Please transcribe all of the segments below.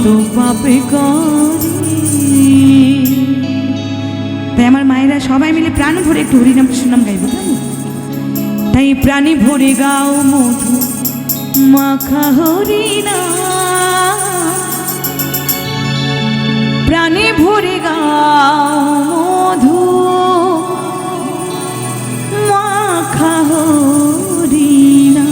কত পাপে করি। তাই আমার মায়েরা সবাই মিলে প্রাণ ভরে একটু হরিনাম কৃষ্ণনাম গাইব। তাই প্রাণী ভরে গাও মধু মাখা হরিনাম, প্রাণী ভরে গাও মধু মাখা হরিনাম।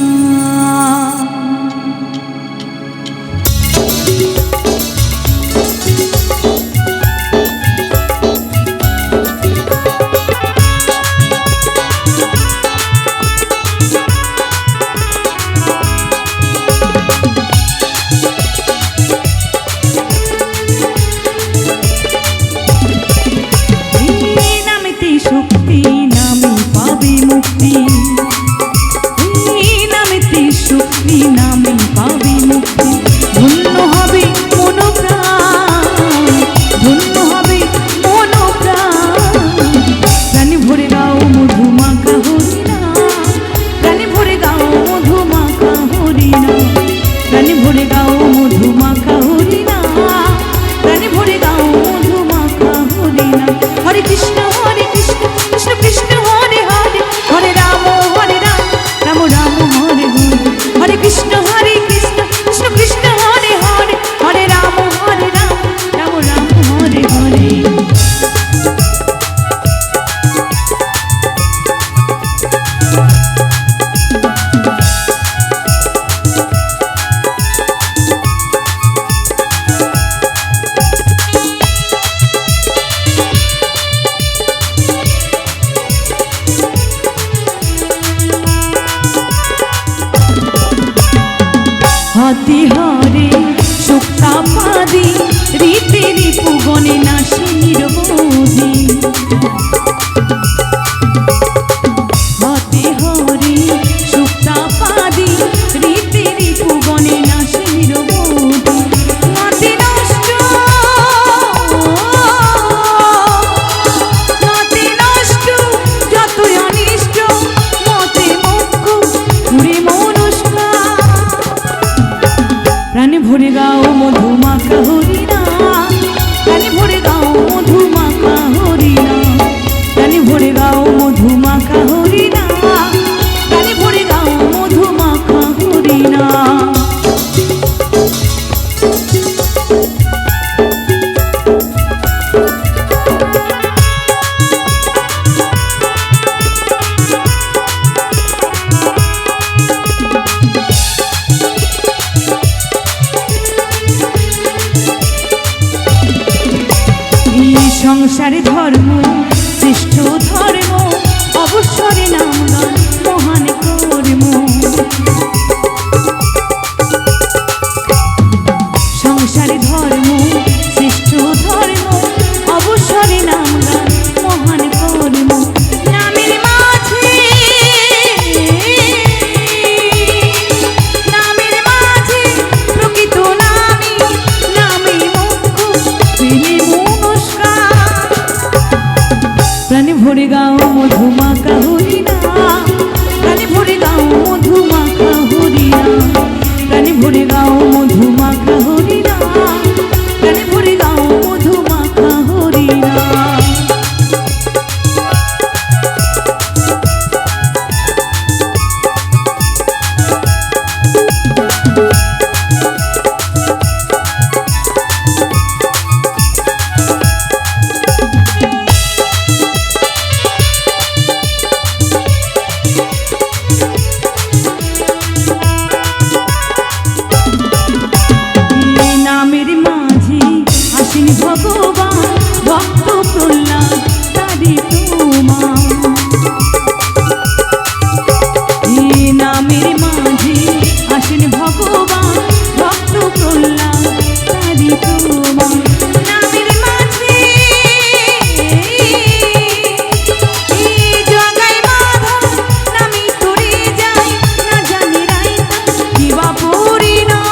শক্তি নামে পাবে মুক্তি, নামেতে শক্তি নামে পাবে মুক্তি। ধন্য হবে মনোপ্রাণ, ধন্য হবে মনোপ্রাণ। প্রাণে ভরে গাও মধু মাখা হরিনাম, প্রাণে ভরে গাও মধু মাখা হরিনাম, প্রাণে ভরে গাও মধু মাখা হরিনাম, প্রাণে ভরে গাও মধু মাখা হরিনাম। হরে কৃষ্ণ হরে কৃষ্ণ কৃষ্ণ কৃষ্ণ হরে হরে, হরে রাম রাম রাম হরে হরে। হরে কৃষ্ণ হরে কৃষ্ণ কৃষ্ণ কৃষ্ণ হরে হরে, হরে রাম রাম রাম হরে হরে। হাতি হরে সুক্তাপাদি রীতি রিপু গণে নাশি নিরবধি। হাতি হরে সুক্তাপাদি রীতি রিপু গণে নাশি নিরবধি। মতে নষ্ট মতে নষ্ট যতই অনিষ্ট, মতে মোক্ষ ঘুরে মনস্কা। প্রাণে ভরে গাও মধু মাখা হরিনাম, প্রাণে ভরে গাও মধু মাখা হরিনাম, প্রাণে ভরে গাও মধু মাখা হরিনাম, প্রাণে ভরে গাও মধু মাখা হরিনাম। সংসারে ধর্ম শ্রেষ্ঠ ধর্ম, অবসরে নাম গান মহান কর্ম। সংসারে ধর্ম শ্রেষ্ঠ ধর্ম, অবসরে নাম গান মহান কর্ম। নামের মাঝে নামের মাঝে প্রকৃত নামী, নামে মোক্ষ পেলে মনস্কার। প্রাণে ভরে গাও মধু মাখা হরিনাম, প্রাণে ভরে গাও মধু মাখা হরিনাম, প্রাণে ভরে গাও মধু মাখা হরিনাম, প্রাণে ভরে গাও মধু মাখা হরিনাম। নামের মাঝে আসেন ভগবান, ভক্ত প্রহ্লাদ তারি তোমা। নামের মাঝে আসেন ভগবান, ভক্ত প্রহ্লাদ তারি তোমা। নামের মাঝে জগাই মাধব নামি তোরে যাই, না জানি রাইতা কিবা পরিণাম।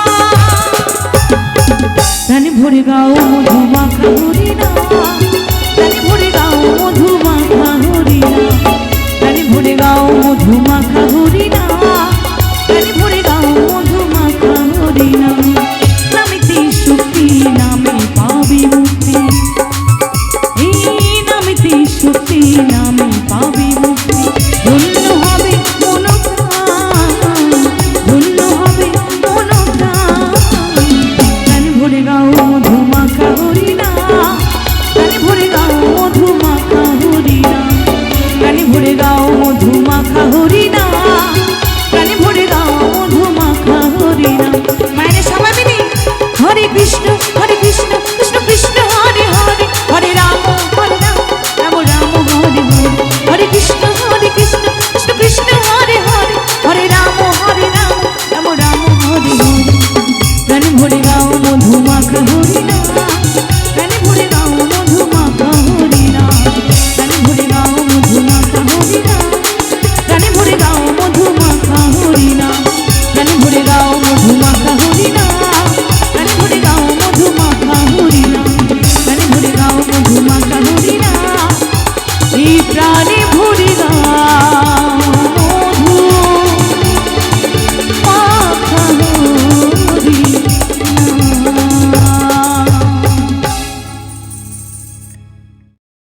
প্রাণে ভরে গাও মধু মাখা হরিনাম,